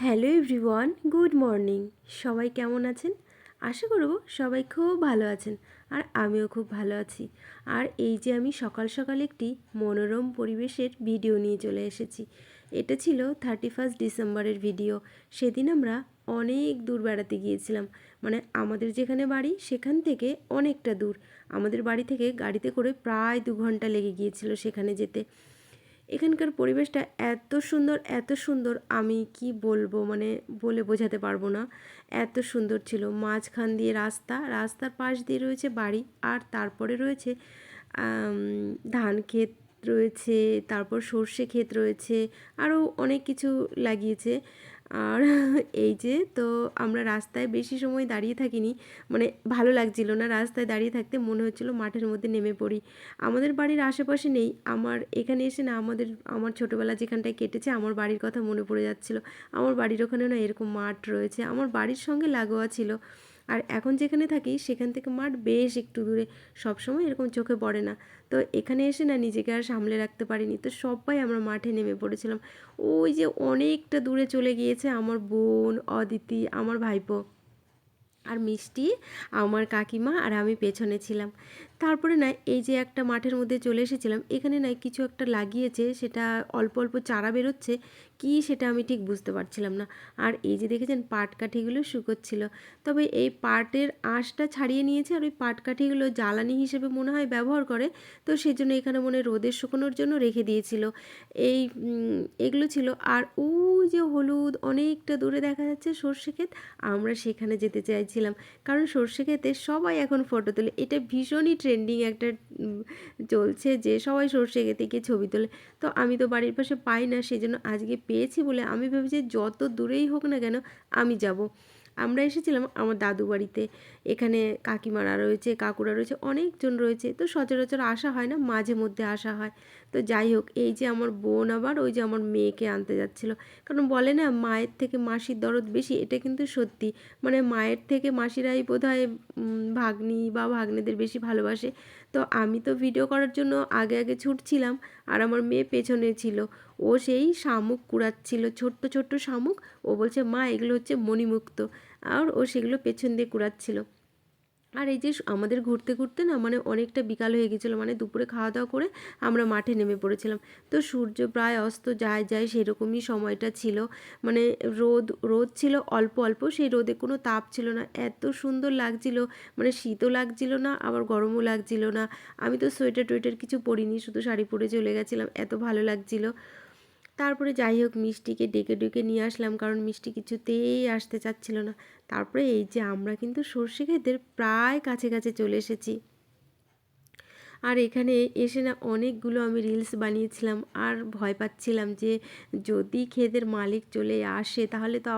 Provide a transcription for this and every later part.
Hello everyone, good morning. সবাই কেমন আছেন? আশা করব সবাই খুব ভালো আছেন, আর আমিও খুব ভালো আছি। আর এই যে আমি সকাল সকাল একটি মনোরম পরিবেশের ভিডিও নিয়ে চলে এসেছি। এটা ছিল 31 ডিসেম্বরের ভিডিও। সেদিন আমরা অনেক দূর বেড়াতে গিয়েছিলাম। মানে আমাদের যেখানে বাড়ি সেখান থেকে অনেকটা দূর। আমাদের বাড়ি থেকে গাড়িতে করে প্রায় 2 ঘন্টা লেগে গিয়েছিল সেখানে যেতে। এখানকার পরিবেশটা এত সুন্দর আমি কি বলবো, মানে বলে বোঝাতে পারবো না। এত সুন্দর ছিল। মাঝখান দিয়ে রাস্তার পাশ দিয়ে রয়েছে বাড়ি, আর তারপরে রয়েছে ধান ক্ষেত রয়েছে, তারপর সর্ষে ক্ষেত রয়েছে, আরও অনেক কিছু লাগিয়েছে। আর এই যে তো আমরা রাস্তায় বেশি সময় দাঁড়িয়ে থাকিনি, মানে ভালো লাগছিল না রাস্তায় দাঁড়িয়ে থাকতে, মনে হচ্ছিল মাঠের মধ্যে নেমে পড়ি। আমাদের বাড়ির আশেপাশে নেই, আমার এখানে এসে না আমার ছোটোবেলা যেখানটায় কেটেছে আমার বাড়ির কথা মনে পড়ে যাচ্ছিল। আমার বাড়ির ওখানে না এরকম মাঠ রয়েছে, আমার বাড়ির সঙ্গে লাগোয়া ছিল। আর এখন যেখানে থাকি সেখান থেকে মাঠ বেশ একটু দূরে, সবসময় এরকম চোখে পড়ে না। তো এখানে এসে না নিজেকে আর সামলে রাখতে পারিনি, তো সবাই আমরা মাঠে নেমে পড়েছিলাম। ওই যে অনেকটা দূরে চলে গিয়েছে আমার বোন, অদিতি, আমার ভাইপো আর মিষ্টি, আমার কাকিমা আর আমি পেছনে ছিলাম। তারপরে না এই যে একটা মাঠের মধ্যে চলে এসেছিলাম, এখানে না কিছু একটা লাগিয়েছে, সেটা অল্প অল্প চারা বেরোচ্ছে, কি সেটা আমি ঠিক বুঝতে পারছিলাম না। আর এই যে দেখেছেন পাটকাঠিগুলো শুকোচ্ছিল, তবে এই পাটের আঁশটা ছাড়িয়ে নিয়েছে, আর ওই পাটকাঠিগুলো জ্বালানি হিসেবে মনে হয় ব্যবহার করে, তো সেই জন্য এখানে মনে হয় রোদে শুকোনোর জন্য রেখে দিয়েছিল। এই এগুলো ছিল। আর ওই যে হলুদ অনেকটা দূরে দেখা যাচ্ছে সর্ষে ক্ষেত, আমরা সেখানে যেতে চাইছিলাম, কারণ সর্ষে ক্ষেতে সবাই এখন ফটো তোলে। এটা ভীষণই ট্রেন্ডিং একটা চলছে যে সবাই সর্ষে ক্ষেতে গিয়ে ছবি তোলে। তো আমি তো বাড়ির পাশে পাই না, সেই জন্য আজকে পেয়েছি বলে আমি ভেবেছি যত দূরেই হোক না কেন আমি যাব। আমরা এসেছিলাম আমার দাদু বাড়িতে। এখানে কাকিমারা রয়েছে, কাকুরা রয়েছে, অনেকজন রয়েছে, তো সচরাচর আসা হয় না, মাঝে মধ্যে আসা হয়। তো যাই হোক, এই যে আমার বোন আবার ওই যে আমার মেয়েকে আনতে যাচ্ছিল, কারণ বলে না মায়ের থেকে মাসির দরদ বেশি, এটা কিন্তু সত্যি। মানে মায়ের থেকে মাসিরাই বোধহয় ভাগ্নি বা ভাগ্নেদের বেশি ভালোবাসে। তো আমি তো ভিডিও করার জন্য আগে আগে ছুটছিলাম, আর আমার মেয়ে পেছনে ছিল। ও সেই শামুক কুড়াচ্ছিল, ছোট্ট ছোট্ট শামুক। ও বলছে মা এগুলো হচ্ছে মণিমুক্ত, আর ও সেগুলো পেছন দিয়ে কুড়াচ্ছিল। আর এই যে আমাদের ঘুরতে ঘুরতে না মানে অনেকটা বিকাল হয়ে গেছিলো, মানে দুপুরে খাওয়া দাওয়া করে আমরা মাঠে নেমে পড়েছিলাম। তো সূর্য প্রায় অস্ত যায় সেরকমই সময়টা ছিল। মানে রোদ রোদ ছিল অল্প অল্প, সেই রোদে কোনো তাপ ছিল না, এত সুন্দর লাগছিল। মানে শীতও লাগছিল না, আবার গরমও লাগছিল না। আমি তো সোয়েটার টোয়েটার কিছু পরিনি, শুধু শাড়ি পরে চলে গেছিলাম, এত ভালো লাগছিল। তারপরে যাই হোক মিষ্টিকে ডেকে ডেকে নিয়ে আসলাম, কারণ মিষ্টি কিছুতেই আসতে চাচ্ছিল না। তারপরে এই যে আমরা কিন্তু সর্ষে ক্ষেতের প্রায় কাছে কাছে চলে এসেছি। আর এখানে এসে না অনেকগুলো আমি রিলস বানিয়েছিলাম, আর ভয় পাচ্ছিলাম যে যদি ক্ষেতের মালিক চলে আসে তাহলে তো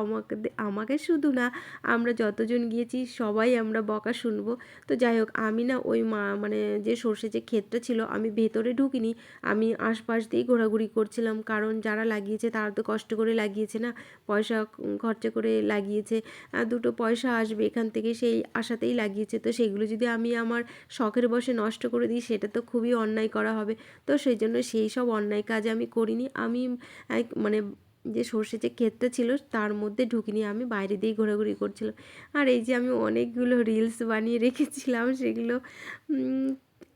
আমাকে শুধু না, আমরা যতজন গিয়েছি সবাই আমরা বকা শুনবো। তো যাই হোক আমি না ওই মানে যে সর্ষে যে ক্ষেতটা ছিল আমি ভেতরে ঢুকিনি, আমি আশপাশ দিয়েই ঘোরাঘুরি করছিলাম, কারণ যারা লাগিয়েছে তারা তো কষ্ট করে লাগিয়েছে না, পয়সা খরচা করে লাগিয়েছে, দুটো পয়সা আসবে এখান থেকে সেই আশাতেই লাগিয়েছে। তো সেগুলো যদি আমি আমার শখের বশে নষ্ট করে দিই সেটা তো খুবই অন্যায় করা হবে। তো সেই জন্য সেই সব অন্যায় কাজ আমি করিনি। আমি মানে যে সর্ষে যে ক্ষেতটা ছিল তার মধ্যে ঢুকিনি, আমি বাইরে দিয়েই ঘোরাঘুরি করছিলাম। আর এই যে আমি অনেকগুলো রিলস বানিয়ে রেখেছিলাম সেগুলো।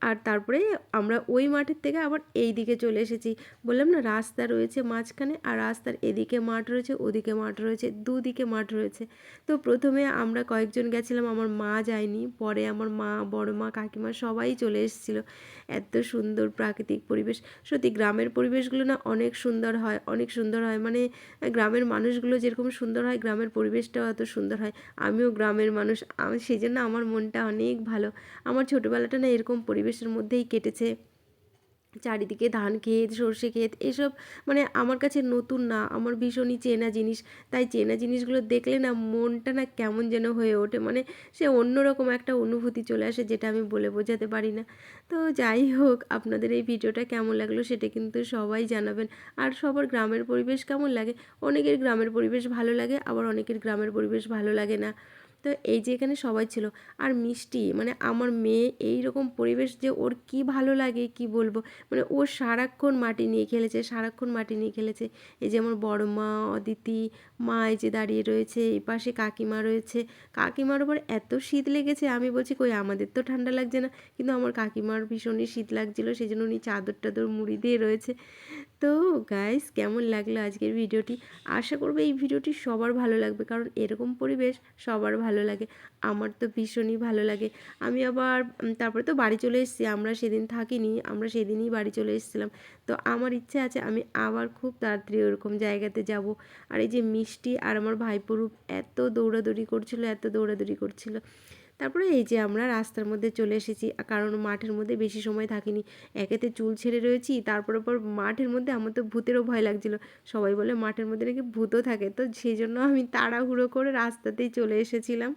আর তারপরে আমরা ওই মাঠের থেকে আবার এই দিকে চলে এসেছি। বললাম না রাস্তা রয়েছে মাঝখানে, আর রাস্তার এদিকে মাঠ রয়েছে, ওদিকে মাঠ রয়েছে, দুদিকে মাঠ রয়েছে। তো প্রথমে আমরা কয়েকজন গেছিলাম, আমার মা যায়নি, পরে আমার মা, বড় মা, কাকিমা সবাই চলে এসেছিলো। এত সুন্দর প্রাকৃতিক পরিবেশ। সত্যি গ্রামের পরিবেশগুলো না অনেক সুন্দর হয়, অনেক সুন্দর হয়। মানে গ্রামের মানুষগুলো যেরকম সুন্দর হয় গ্রামের পরিবেশটাও এত সুন্দর হয়। আমিও গ্রামের মানুষ, আমি সেই জন্য আমার মনটা অনেক ভালো। আমার ছোটোবেলাটা না এরকম পরিবেশের মধ্যেই কেটেছে। চারিদিকে ধান ক্ষেত, সর্ষে ক্ষেত, এসব মানে আমার কাছে নতুন না, আমার ভীষণই চেনা জিনিস। তাই চেনা জিনিসগুলো দেখলে না মনটা না কেমন যেন হয়ে ওঠে, মানে সে অন্যরকম একটা অনুভূতি চলে আসে যেটা আমি বলে বোঝাতে পারি না। তো যাই হোক, আপনাদের এই ভিডিওটা কেমন লাগলো সেটা কিন্তু সবাই জানাবেন। আর সবার গ্রামের পরিবেশ কেমন লাগে, অনেকের গ্রামের পরিবেশ ভালো লাগে, আবার অনেকের গ্রামের পরিবেশ ভালো লাগে না। তো এই যে এখানে সবাই ছিল। আর মিষ্টি মানে আমার মেয়ে এই রকম পরিবেশ যে ওর কি ভালো লাগে কি বলবো, মানে ও সারাক্ষণ মাটি নিয়ে খেলেছে, সারাক্ষণ মাটি নিয়ে খেলেছে। এই যে আমার বড় মা, অদিতি, মা এই যে দাঁড়িয়ে রয়েছে, এই পাশে কাকিমা রয়েছে। কাকিমার ওপর এত শীত লেগেছে, আমি বলছি কই আমাদের তো ঠান্ডা লাগছে না, কিন্তু আমার কাকিমার ভীষণই শীত লাগছিলো, সেই জন্য উনি চাদর টাদর মুড়ি দিয়ে রয়েছে। তো গাইস, কেমন লাগলো আজকের ভিডিওটি? আশা করবো এই ভিডিওটি সবার ভালো লাগবে, কারণ এরকম পরিবেশ সবার ভালো লাগে। আমার তো ভীষণই ভালো লাগে। আমি আবার তারপরে তো বাড়ি চলে এসেছি, আমরা সেদিন থাকিনি, আমরা সেদিনই বাড়ি চলে এসেছিলাম। তো আমার ইচ্ছে আছে আমি আবার খুব তাড়াতাড়ি ওরকম জায়গাতে যাব। আর এই যে মিষ্টি আর আমার ভাইপোরূপ এত দৌড়াদৌড়ি করছিল, এত দৌড়াদৌড়ি করছিল। তারপরে এই যে আমরা রাস্তার মধ্যে চলে এসেছি, কারণ মাঠের মধ্যে বেশি সময় থাকিনি। একেতে চুল ছেড়ে রয়েছি, তারপর মাঠের মধ্যে আমার তো ভূতেরও ভয় লাগছিল। সবাই বলে মাঠের মধ্যে নাকি ভূতও থাকে, তো সেই জন্য আমি তাড়াহুড়ো করে রাস্তাতেই চলে এসেছিলাম।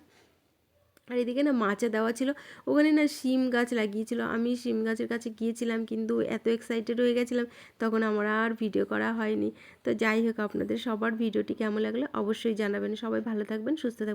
আর এদিকে না মাচা দেওয়া ছিল, ওখানে না শিম গাছ লাগিয়েছিল। আমি শিম গাছের কাছে গিয়েছিলাম, কিন্তু এত এক্সাইটেড হয়ে গেছিলাম তখন আমার আর ভিডিও করা হয়নি। তো যাই হোক, আপনাদের সবার ভিডিওটি কেমন লাগলো অবশ্যই জানাবেন। সবাই ভালো থাকবেন, সুস্থ থাকবেন।